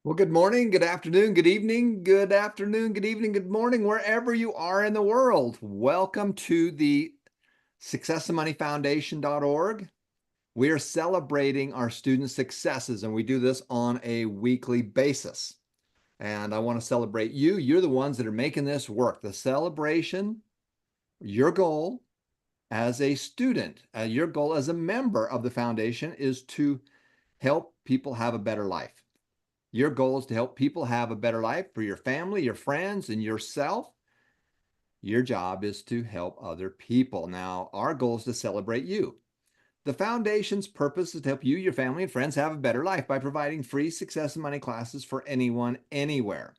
Well, good morning, good afternoon, good evening, good afternoon, good evening, good morning, wherever you are in the world. Welcome to the successandmoneyfoundation.org. We are celebrating our student successes, and we do this on a weekly basis. And I want to celebrate you. You're the ones that are making this work. The celebration, your goal as a student, your goal as a member of the foundation is to help people have a better life. Your goal is to help people have a better life for your family, your friends, and yourself. Your job is to help other people. Now, our goal is to celebrate you. The foundation's purpose is to help you, your family, and friends have a better life by providing free success and money classes for anyone, anywhere.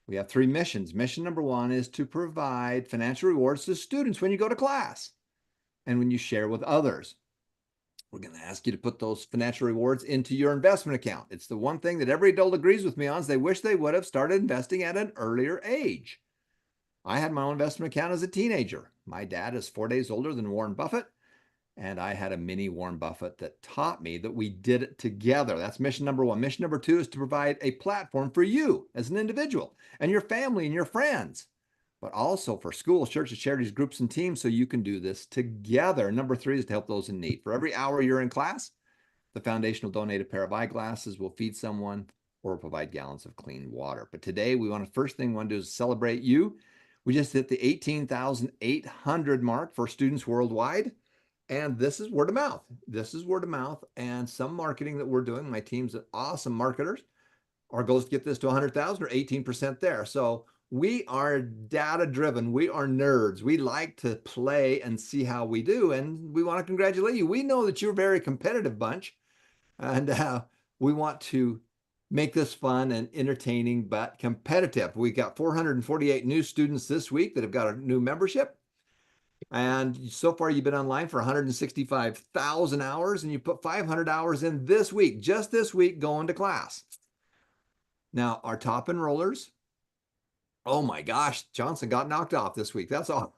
We have three missions. Mission number one is to provide financial rewards to students when you go to class and when you share with others. We're going to ask you to put those financial rewards into your investment account. It's the one thing that every adult agrees with me on is they wish they would have started investing at an earlier age. I had my own investment account as a teenager. My dad is 4 days older than Warren Buffett, and I had a mini Warren Buffett that taught me that we did it together. That's mission number one. Mission number two is to provide a platform for you as an individual and your family and your friends, but also for schools, churches, charities, groups, and teams so you can do this together. Number three is to help those in need. For every hour you're in class, the foundation will donate a pair of eyeglasses, will feed someone, or provide gallons of clean water. But today, first thing we want to do is celebrate you. We just hit the 18,800 mark for students worldwide. And this is word of mouth. This is word of mouth and some marketing that we're doing. My team's awesome marketers. Our goal is to get this to 100,000 or 18% there. So we are data driven. We are nerds. We like to play and see how we do. And we want to congratulate you. We know that you're a very competitive bunch. And we want to make this fun and entertaining, but competitive. We got 448 new students this week that have got a new membership. And so far, you've been online for 165,000 hours, and you put 500 hours in this week, just this week, going to class. Now, our top enrollers, oh my gosh, Johnson got knocked off this week. That's awesome.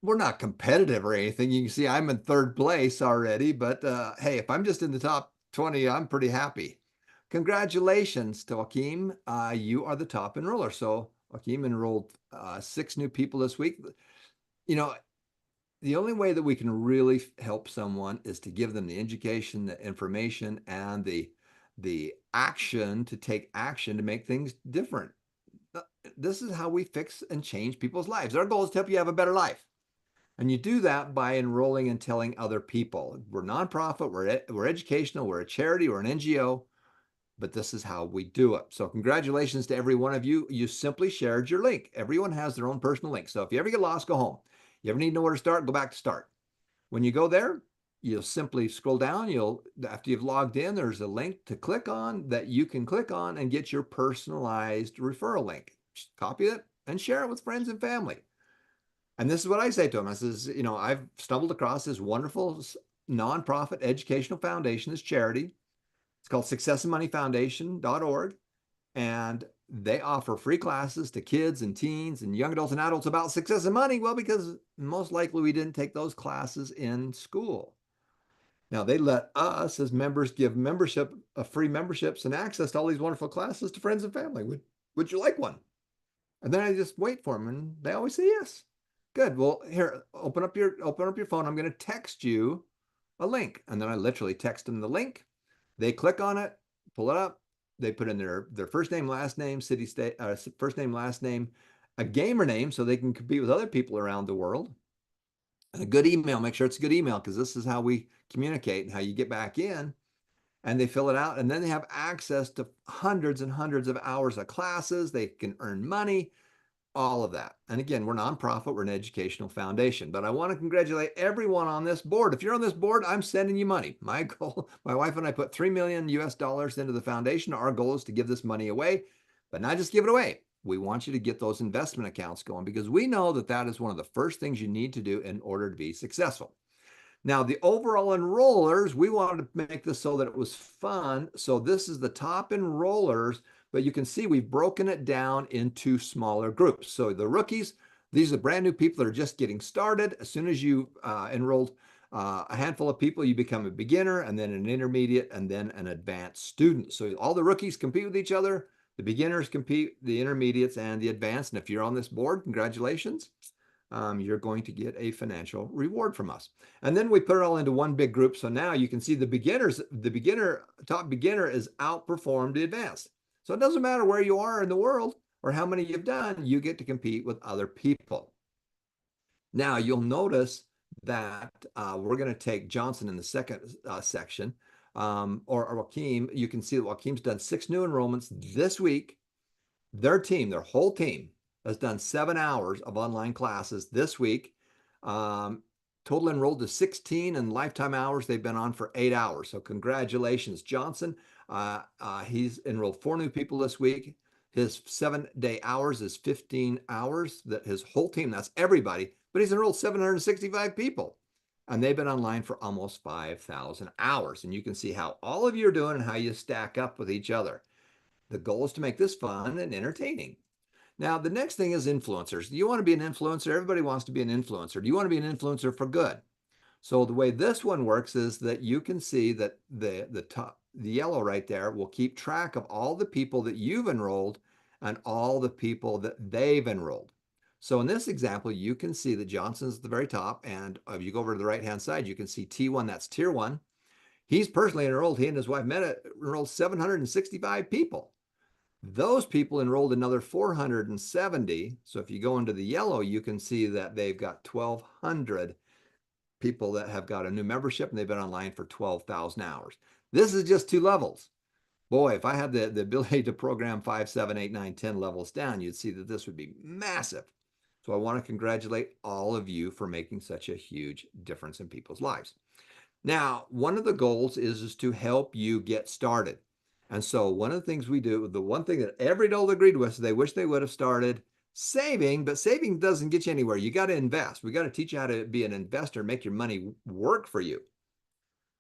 We're not competitive or anything. You can see I'm in third place already, but hey, if I'm just in the top 20, I'm pretty happy. Congratulations to Joaquim. You are the top enroller. So Joaquim enrolled 6 new people this week. You know, the only way that we can really help someone is to give them the education, the information, and the action to take action to make things different. This is how we fix and change people's lives. Our goal is to help you have a better life. And you do that by enrolling and telling other people. We're nonprofit, we're educational, we're a charity, we're an NGO, but this is how we do it. So congratulations to every one of you. You simply shared your link. Everyone has their own personal link. So if you ever get lost, go home. You ever need to know where to start, go back to start. When you go there, you'll simply scroll down. After you've logged in, there's a link to click on that you can click on and get your personalized referral link. Just copy it and share it with friends and family. And this is what I say to them. I says, I've stumbled across this wonderful nonprofit educational foundation, this charity. It's called successandmoneyfoundation.org. And they offer free classes to kids and teens and young adults and adults about success and money. Well, because most likely we didn't take those classes in school. Now they let us as members give free memberships and access to all these wonderful classes to friends and family. Would you like one? And then I just wait for them, and they always say yes. Good. Well, here, open up your phone. I'm going to text you a link. And then I literally text them the link. They click on it, pull it up. They put in their first name, last name, city, state, first name, last name, a gamer name so they can compete with other people around the world. And a good email. Make sure it's a good email because this is how we communicate and how you get back in. And they fill it out. And then they have access to hundreds and hundreds of hours of classes. They can earn money. All of that. And again, we're nonprofit, we're an educational foundation, but I want to congratulate everyone on this board. If you're on this board, I'm sending you money. My goal, my wife and I put $3 million US into the foundation. Our goal is to give this money away, but not just give it away. We want you to get those investment accounts going because we know that that is one of the first things you need to do in order to be successful. Now, the overall enrollers, we wanted to make this so that it was fun. So this is the top enrollers, but you can see we've broken it down into smaller groups. So the rookies, these are brand new people that are just getting started. As soon as you enrolled A handful of people, you become a beginner, and then an intermediate, and then an advanced student. So all the rookies compete with each other. The beginners compete, the intermediates, and the advanced. And if you're on this board, congratulations. You're going to get a financial reward from us. And then we put it all into one big group. So now you can see the top beginner is outperformed the advanced. So it doesn't matter where you are in the world or how many you've done, you get to compete with other people. Now you'll notice that we're going to take Johnson in the second section, or Joaquim. You can see that Joaquim's done 6 new enrollments this week. Their whole team, has done 7 hours of online classes this week. Total enrolled to 16, and lifetime hours they've been on for 8 hours. So congratulations, Johnson. He's enrolled 4 new people this week. His 7-day hours is 15 hours. That his whole team, that's everybody, but he's enrolled 765 people. And they've been online for almost 5,000 hours. And you can see how all of you are doing and how you stack up with each other. The goal is to make this fun and entertaining. Now, the next thing is influencers. Do you want to be an influencer? Everybody wants to be an influencer. Do you want to be an influencer for good? So the way this one works is that you can see that the yellow right there will keep track of all the people that you've enrolled and all the people that they've enrolled. So in this example, you can see that Johnson's at the very top, and if you go over to the right-hand side, you can see T1, that's tier 1. He's personally enrolled, he and his wife enrolled 765 people. Those people enrolled another 470. So if you go into the yellow, you can see that they've got 1,200 people that have got a new membership, and they've been online for 12,000 hours. This is just 2 levels. Boy, if I had the ability to program 5, 7, 8, 9, 10 levels down, you'd see that this would be massive. So I want to congratulate all of you for making such a huge difference in people's lives. Now, one of the goals is to help you get started. And so one of the things we do, the one thing that every adult agreed with, is they wish they would have started saving, but saving doesn't get you anywhere. You got to invest. We got to teach you how to be an investor, make your money work for you.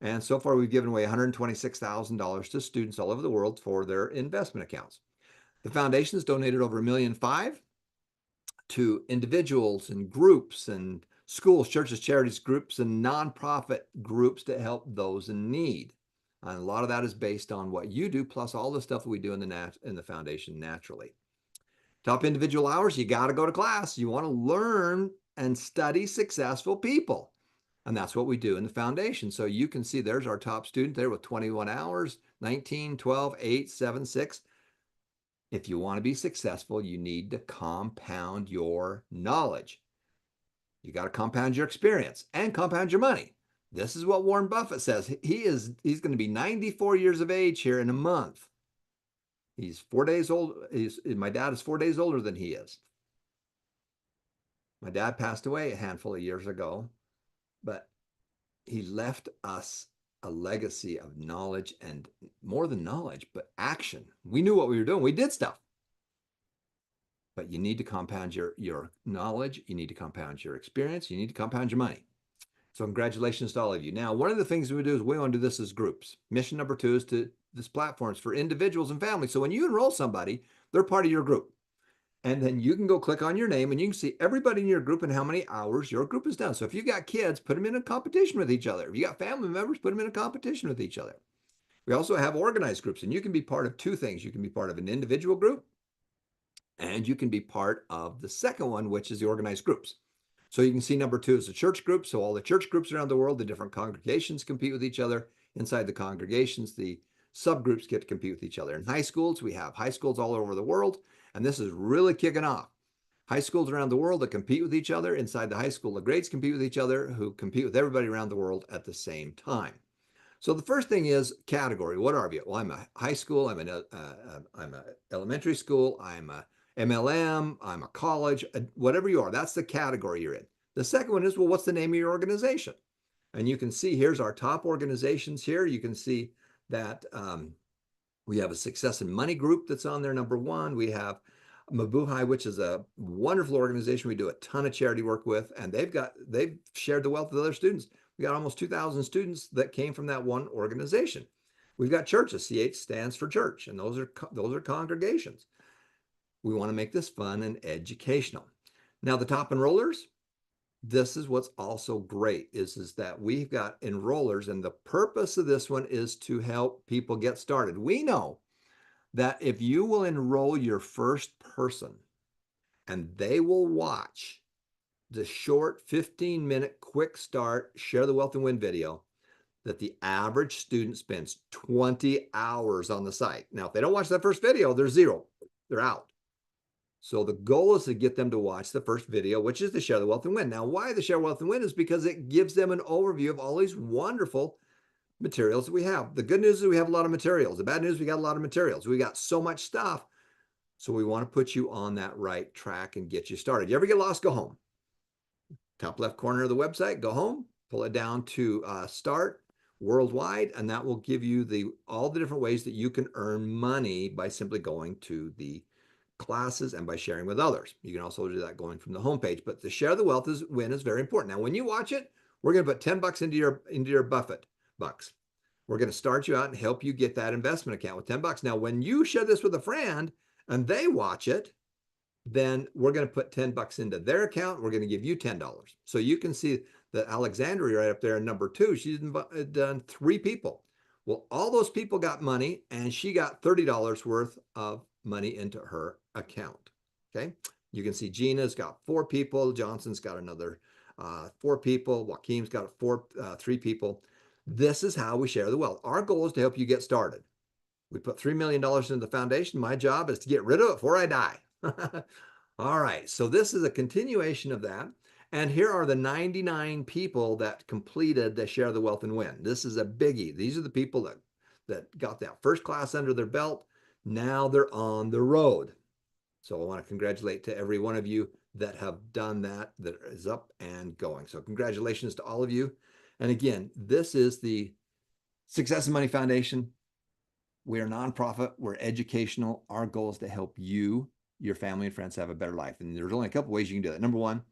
And so far, we've given away $126,000 to students all over the world for their investment accounts. The foundation has donated over $1.5 million to individuals and groups and schools, churches, charities, groups, and nonprofit groups to help those in need. And a lot of that is based on what you do, plus all the stuff that we do in the foundation naturally. Top individual hours, you got to go to class. You want to learn and study successful people. And that's what we do in the foundation. So you can see there's our top student there with 21 hours, 19, 12, 8, 7, 6. If you want to be successful, you need to compound your knowledge. You got to compound your experience and compound your money. This is what Warren Buffett says. He's going to be 94 years of age here in a month. He's 4 days old. My dad is 4 days older than he is. My dad passed away a handful of years ago, but he left us a legacy of knowledge, and more than knowledge, but action. We knew what we were doing. We did stuff. But you need to compound your knowledge. You need to compound your experience. You need to compound your money. So congratulations to all of you. Now, one of the things we do is we want to do this as groups. Mission number 2 is to this platforms for individuals and families. So when you enroll somebody, they're part of your group. And then you can go click on your name and you can see everybody in your group and how many hours your group has done. So if you've got kids, put them in a competition with each other. If you got family members, put them in a competition with each other. We also have organized groups, and you can be part of 2 things. You can be part of an individual group, and you can be part of the second one, which is the organized groups. So you can see number 2 is the church group. So all the church groups around the world, the different congregations compete with each other. Inside the congregations, the subgroups get to compete with each other. In high schools, we have high schools all over the world, and this is really kicking off. High schools around the world that compete with each other. Inside the high school, the grades compete with each other, who compete with everybody around the world at the same time. So the first thing is category. What are you? Well, I'm a high school, I'm a elementary school, I'm a MLM, I'm a college, whatever you are, that's the category you're in. The second one is, well, what's the name of your organization? And you can see here's our top organizations here. You can see that we have a Success and Money group that's on there, number 1. We have Mabuhay, which is a wonderful organization we do a ton of charity work with, and they've shared the wealth with other students. We got almost 2,000 students that came from that one organization. We've got churches. CH stands for church, and those are congregations. We want to make this fun and educational. Now, the top enrollers, this is what's also great is that we've got enrollers, and the purpose of this one is to help people get started. We know that if you will enroll your first person and they will watch the short 15-minute quick start, share the wealth and win video, that the average student spends 20 hours on the site. Now, if they don't watch that first video, they're zero. They're out. So the goal is to get them to watch the first video, which is the Share the Wealth and Win. Now, why the Share Wealth and Win is because it gives them an overview of all these wonderful materials that we have. The good news is we have a lot of materials. The bad news, we got a lot of materials. We got so much stuff. So we want to put you on that right track and get you started. You ever get lost, go home. Top left corner of the website, go home, pull it down to start worldwide, and that will give you all the different ways that you can earn money by simply going to the classes and by sharing with others. You can also do that going from the homepage, but the Share the Wealth Win is very important. Now, when you watch it, we're going to put 10 bucks into your Buffett bucks. We're going to start you out and help you get that investment account with 10 bucks. Now, when you share this with a friend and they watch it, then we're going to put 10 bucks into their account. We're going to give you $10. So you can see that Alexandria right up there in number 2, she's done 3 people. Well, all those people got money, and she got $30 worth of money into her account. Okay. You can see Gina's got 4 people. Johnson's got another 4 people. Joaquin's got 3 people. This is how we share the wealth. Our goal is to help you get started. We put $3 million into the foundation. My job is to get rid of it before I die. All right. So this is a continuation of that. And here are the 99 people that completed the Share the Wealth and Win. This is a biggie. These are the people that got that first class under their belt. Now they're on the road. So I want to congratulate to every one of you that have done that is up and going. So congratulations to all of you. And again, this is the Success and Money Foundation. We are nonprofit. We're educational. Our goal is to help you, your family, and friends have a better life. And there's only a couple ways you can do that. Number one,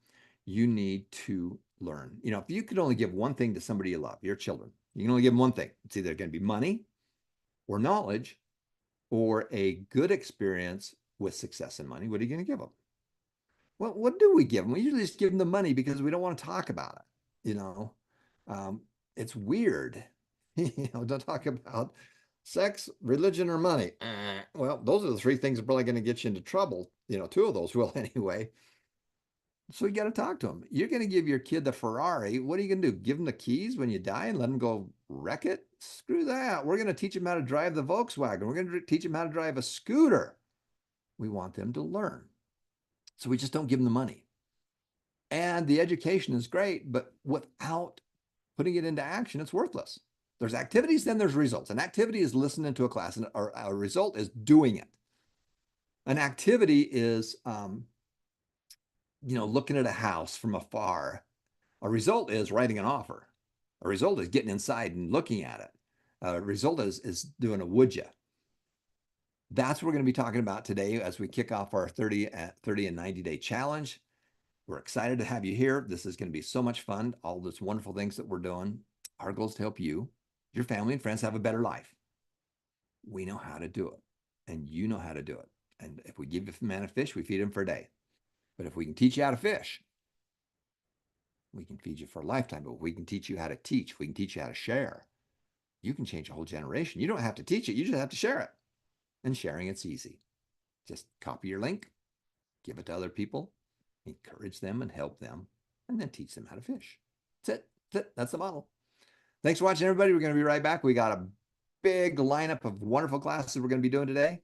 you need to learn. You know, if you could only give one thing to somebody you love, your children, you can only give them one thing. It's either going to be money or knowledge or a good experience with success and money. What are you going to give them? Well, what do we give them? We usually just give them the money because we don't want to talk about it. You know, it's weird. You know, don't talk about sex, religion, or money. Well, those are the 3 things that are probably going to get you into trouble. You know, 2 of those will anyway. So you got to talk to them. You're going to give your kid the Ferrari. What are you going to do? Give them the keys when you die and let them go wreck it? Screw that. We're going to teach them how to drive the Volkswagen. We're going to teach them how to drive a scooter. We want them to learn. So we just don't give them the money. And the education is great, but without putting it into action, it's worthless. There's activities, then there's results. An activity is listening to a class, and a result is doing it. An activity is, looking at a house from afar. A result is writing an offer. A result is getting inside and looking at it. A result is doing a would you. That's what we're going to be talking about today as we kick off our 30 and 90-day challenge. We're excited to have you here. This is going to be so much fun. All those wonderful things that we're doing. Our goal is to help you, your family, and friends have a better life. We know how to do it, and you know how to do it. And if we give a man a fish, we feed him for a day. But if we can teach you how to fish, we can feed you for a lifetime. But if we can teach you how to teach, we can teach you how to share, you can change a whole generation. You don't have to teach it. You just have to share it. And sharing, it's easy. Just copy your link, give it to other people, encourage them and help them, and then teach them how to fish. That's it. That's it. That's the model. Thanks for watching, everybody. We're going to be right back. We got a big lineup of wonderful classes we're going to be doing today.